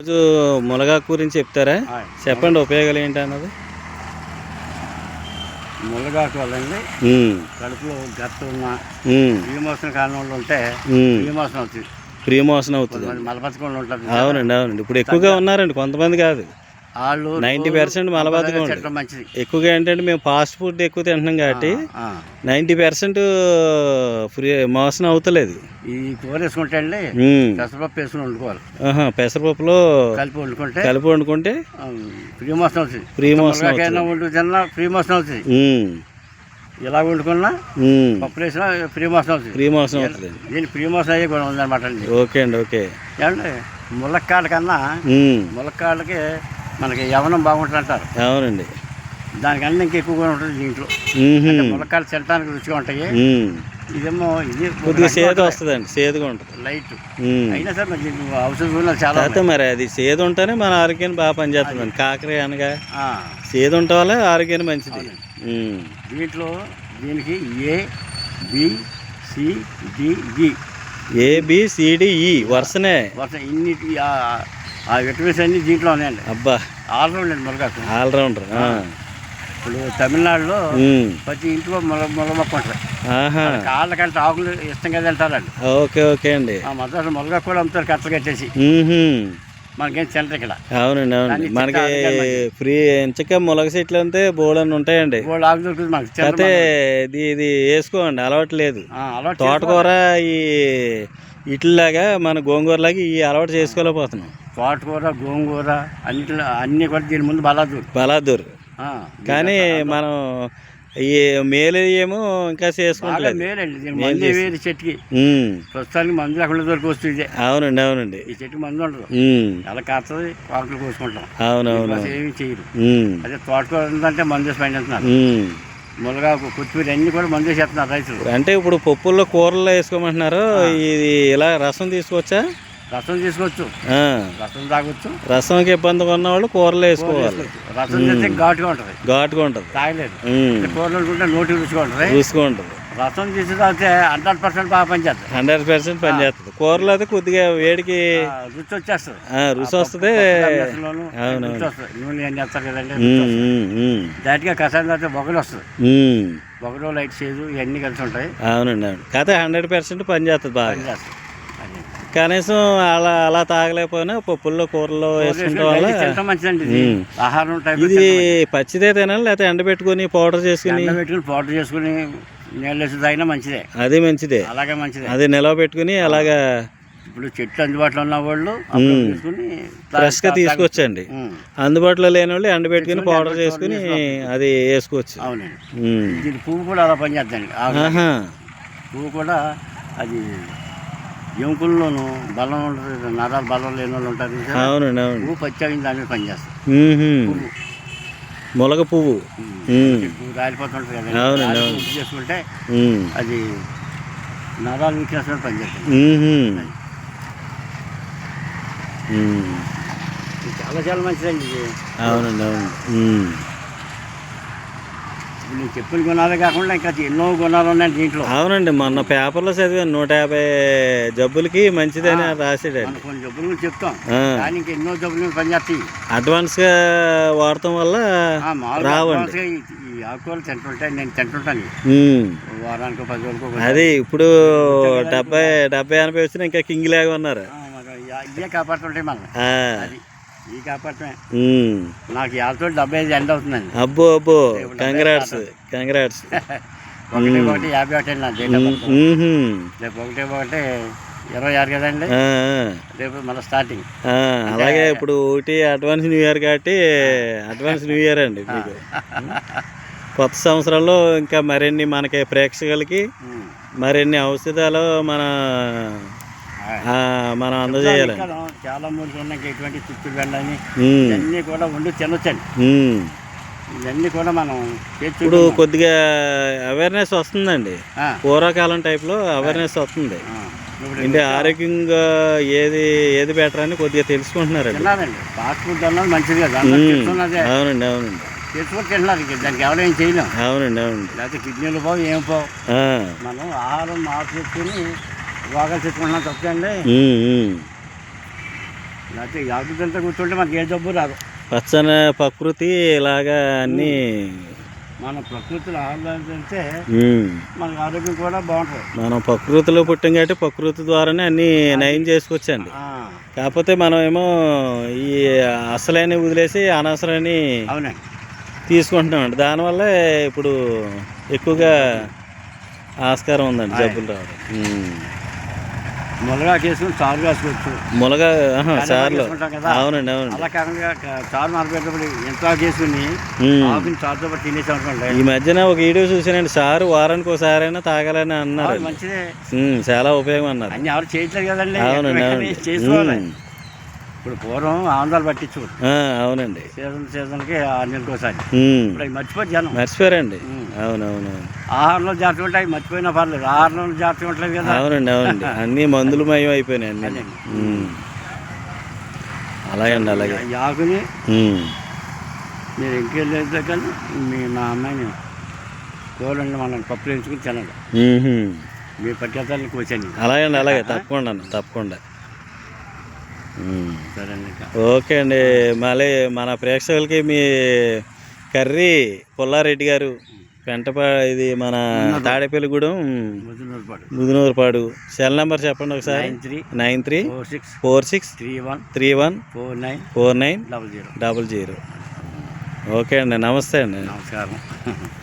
రోజు మునగాకు గురించి చెప్తారా? చెప్పండి, ఉపయోగాలు ఏంటి అన్నది. మునగాకు వల్లండి కడుపులో గట్టు ఉన్న ప్రియమోసన కారణంలో ఉంటే ప్రియమోసన అవుతుంది. ప్రియమోసన అవుతుంది, మలబద్ధకంలో ఉంటుంది. అవునండి అవునండి. ఇప్పుడు ఎక్కువగా ఉన్నారండి, కొంతమంది కాదు, వాళ్ళు 90% మలబద్ధకం మంచిది. ఎక్కువగా ఏంటంటే మేము ఫాస్ట్ ఫుడ్ ఎక్కువ తింటున్నాం కాబట్టి 90% ఫ్రీ మోసన అవుతలేదు. ఈ కూర వేసుకుంటే అండి పెసరపప్పు వేసుకుని వండుకోవాలి. పెసరపప్పులో కలిపి వండుకుంటే ప్రియమోసన అవుతుంది. ప్రియమోసన వండు తిన్నా ప్రియమోసన అవుతుంది. ఇలా వండుకున్నా పప్పు వేసినా ప్రియమోసన అవుతుంది. ప్రియమోసన అవుతుంది. దీని ప్రియమోసన అయ్యే కూడా ఉందన్నమాట అండి. ఓకే అండి, ఓకే. ఏమండి ములక్కాడ కన్నా ములక్కాడకి మనకి యవనం బాగుంటుంది అంటారు. అవునండి, దానికన్నా ఇంకా ఎక్కువగా ఉంటుంది దీంట్లో. ములక్కాడలు తినడానికి రుచిగా ఉంటాయి. ఇదేమో ఇది కొద్దిగా సేదు వస్తుందండి, సేదుగా ఉంటుంది లైట్. అయినా సార్ మరి ఔషధ గుణాలు చాలా. మరి అది సేదు ఉంటేనే మన ఆరోగ్యాన్ని బాగా పనిచేస్తుంది. కాకర అనగా సేదు ఉండటం వల్ల ఆరోగ్యాన్ని మంచిది. దీనికి ABCDE వరుసనే ఇన్ని ఆ విటమిన్స్ అన్ని దీంట్లో ఉన్నాయండి. అబ్బా, ఆల్రౌండర్ అండి మునగాకు. ఆల్రౌండర్. ఇప్పుడు తమిళనాడులో ప్రతి ఇంట్లో మునగ మొక్క ఉంటుంది. కాళ్ళ కంటే ఆకులు ఇష్టంగా తింటారండి. ఓకే ఓకే అండి. మద్రాసు మునగాకు కూడా అమ్ముతారు కట్టలు కట్టేసి. మనకేం తింటారు ఇక్కడ. అవునండి అవునండి. మనకి ఫ్రీ ఎంచక మునగ చెట్లు అంతే బోల్డన్ని ఉంటాయండి. ఆకు దొరుకుతుంది మనకి. అయితే ఇది వేసుకోండి, అలవాటు లేదు. తోటకూర ఈ ఇట్లాగా మన గోంగూరలాగా ఈ అలవాటు చేసుకోలేకపోతున్నాం. తోటకూర గోంగూర అన్ని కూడా దీని ముందు బలాదూర్. కానీ మనం ఈ మేలు ఏమో ఇంకా చేసుకుంటలేదు. మేలండి వేరే చెట్టుకి ప్రస్తుతానికి మందు లేకుండా దొరికి వస్తుంది. అవునండి అవునండి. ఈ చెట్టుకి మందు ఉండదు, అలా కాస్తుంది. ఆకులు కోసుకుంటాం. అవునవును, ఏమి చేయరు. అదే తోటకూర ఏంటంటే మందు వేసి పండిస్తున్నారు. మునగాకు కొత్తిమీర అన్ని కూడా మందు వేసేస్తున్నారు రైతులు. అంటే ఇప్పుడు పప్పుల్లో కూరల్లో వేసుకోమంటున్నారు. ఇది ఇలా రసం తీసుకోవచ్చా? రసం తీసుకోవచ్చు, రసం తాగొచ్చు. రసంకి ఇబ్బందిగా ఉన్న వాళ్ళు కూరలో వేసుకోవాలి. రసం చేస్తే ఘాటుగా ఉంటుంది. ఘాటుగా ఉంటుంది, తాగలేదు. కూరలు ఉంటే నోటి రుచిగా ఉంటుంది. రుచిగా ఉంటుంది. రసం తీసి తాగితే 100% బాగా పనిచేస్తుంది. 100% పనిచేస్తుంది. కూరలో అయితే కొద్దిగా వేడికి రుచి వచ్చేస్తుంది. రుచి వస్తుంది. నూనె అన్ని వేస్తారు కదండి. దాటిగా కషాయం తాగితే బొగలు వస్తుంది. బొగలు లైట్ చేదు ఇవన్నీ కలిసి ఉంటాయి. అవునండి అవును. కాకపోతే 100% పనిచేస్తుంది బాగా. కనీసం అలా తాగలేకపోయినా పప్పుల్లో కూరలో వేసుకుంటే వల్ల ఆహారం. ఇది పచ్చిదే తినాలి, లేకపోతే ఎండబెట్టుకుని పౌడర్ చేసుకుని నీళ్ళు వేసి తాగినా మంచిదే. అది మంచిదే, అలాగే మంచిదే. అది నిలవ పెట్టుకుని అలాగా. ఇప్పుడు చెట్లు అందుబాటులో ఉన్న వాళ్ళు ఫ్రెష్గా తీసుకొచ్చండి. అందుబాటులో లేని వాళ్ళు ఎండబెట్టుకుని పౌడర్ చేసుకుని అది వేసుకోవచ్చు. అవునండి. దీని పువ్వు కూడా అలా పనిచేద్దండి. పువ్వు కూడా అది ఎముకల్లోనూ బలం ఉంటుంది, నరాలు బలం లేని వాళ్ళు ఉంటారు. అవునండి అవును. పువ్వు పచ్చాగిన దాని మీద పనిచేస్తుంది. ములగ పువ్వు రాలిపోతుంటుంది కదా. అవునండి అవును. చేసుకుంటే అది నరాలు వీక్నెస్ మీద పనిచేస్తుంది. చాలా చాలా మంచిదండి ఇది. అవునండి అవును. నేను చెప్పిన గుణాలే కాకుండా ఇంకా ఎన్నో గుణాలు ఉన్నాయి దీంట్లో. అవునండి, మొన్న పేపర్లో చదివాను 150 జబ్బులకి మంచిదని రాసాడు. కొన్ని జబ్బుల గురించి చెప్తాం, కానీ ఇంకా ఎన్నో జబ్బులు పనిచేస్తాయి. అడ్వాన్స్గా వాడటం వల్ల రావండి. ఈ ఆకుకూరలు తింటుంటే నేను తింటుంటాను వారానికి 10 రోజులకు. అది ఇప్పుడు 70-80 వచ్చినా ఇంకా కింగ్ లాగా ఉన్నారు. ఇవే కాపాడుతుంటాయి మనం. అది ఈ కాపాడటమే. నాకు 75 ఎండ్ అవుతుందండి. అబ్బో అబ్బో, కంగ్రాట్స్. 1/1/51 నా డేట్. రేపు 1/1/26 కదండి. రేపు మళ్ళీ స్టార్టింగ్. అలాగే ఇప్పుడు ఒకటి అడ్వాన్స్ న్యూ ఇయర్ కాబట్టి అడ్వాన్స్ న్యూ ఇయర్ అండి మీకు. కొత్త సంవత్సరంలో ఇంకా మరిన్ని మనకి ప్రేక్షకులకి మరిన్ని ఔషధాలు మనం అందజేయాలి. చాలా మూడు ఉన్నాయి. ఎటువంటి చిత్తు బెండని ఇవన్నీ కూడా వండి తినొచ్చండి. ఇవన్నీ కూడా మనం ఇప్పుడు కొద్దిగా అవేర్నెస్ వస్తుందండి. పూర్వకాలం టైప్లో అవేర్నెస్ వస్తుంది. అంటే ఆరోగ్యంగా ఏది బెటర్ అని కొద్దిగా తెలుసుకుంటున్నారండి. ఫాస్ట్ ఫుడ్ అన్నది మంచిది కదా. అవునండి అవునండి. తెలుసుకొని తింటున్నారు. దానికి ఎవరేం చేయలేం. అవునండి అవునండి. లేకపోతే కిడ్నీలు పోవు, ఏం పోవు. మనం ఆహారం మార్పు చేసుకుని రోగాలు తెచ్చుకుంటున్నాం తప్పండి. లేకపోతే ఆకుదంతా కూర్చుంటే మనకి ఏ జబ్బు రాదు. పచ్చని ప్రకృతి ఇలాగా అన్నీ మన ప్రకృతిలో ఆహ్లాదింటే ఉమ్. మనకి ఆరోగ్యం కూడా బాగుంటుంది. మనం ప్రకృతిలో పుట్టాం కాబట్టి ప్రకృతి ద్వారానే అన్నీ నయం చేసుకోవచ్చండి. కాకపోతే మనం ఏమో ఈ అసలైన వదిలేసి అనవసరాన్ని అవునండి. తీసుకుంటున్నామండి. దానివల్ల ఇప్పుడు ఎక్కువగా ఆస్కారం ఉందండి జబ్బులు రావడం. మునగా వేసుకుని చారు వేసుకోవచ్చు. ములగా సార్లు వేసుకుంటాం కదా, అవునండి అవునండి. అలా కాకుండా చారు నానబెట్టబడి ఎంత చేసుకుని ఆకుని చారుతో పాటు తినేసి అనుకోండి. ఈ మధ్యన ఒక వీడియో చూసానండి, సారు వారానికి ఒకసారైనా తాగాలని అన్నారు. మంచిదే, చాలా ఉపయోగం అన్నారు. అన్ని ఎవరు చేయట్లేదు కదండి, అవునండి అవునండి. చేసుకోవాలి. ఇప్పుడు పూర్వం ఆంధ్రాలు పట్టించు అవునండి, సీజన్కి 6 నెలలకు ఒకసారి. ఇప్పుడు అవి మర్చిపోయి జనం మర్చిపోయారండి. అవునవును. ఆహారంలో జాగ్రత్త ఉంటాయి, మర్చిపోయినా పర్లేదు. ఆహారంలో జాగ్రత్త ఉండలేదు కదా. అవునండి అవునండి. అన్నీ మందులు మయం అయిపోయినాయి అన్నీ. అలాగే అండి అలాగే. ఈ ఆకుని మీరు ఇంకెళ్ళేదే కానీ మా అమ్మాయిని కూరని మనం పప్పులు వేసుకుని తినండి. మీ పట్టేతాన్ని కూర్చొని. అలాగే అండి అలాగే, తప్పకుండా అన్న తప్పకుండా. సరే అండి. ఓకే అండి. మళ్ళీ మన ప్రేక్షకులకి మీ కర్రీ పుల్లారెడ్డి గారు ఇది మన తాడేపల్లిగూడెం ముదునూరుపాడు. సెల్ నెంబర్ చెప్పండి ఒకసారి. 934631314900. ఓకే అండి, నమస్తే అండి. నమస్కారం.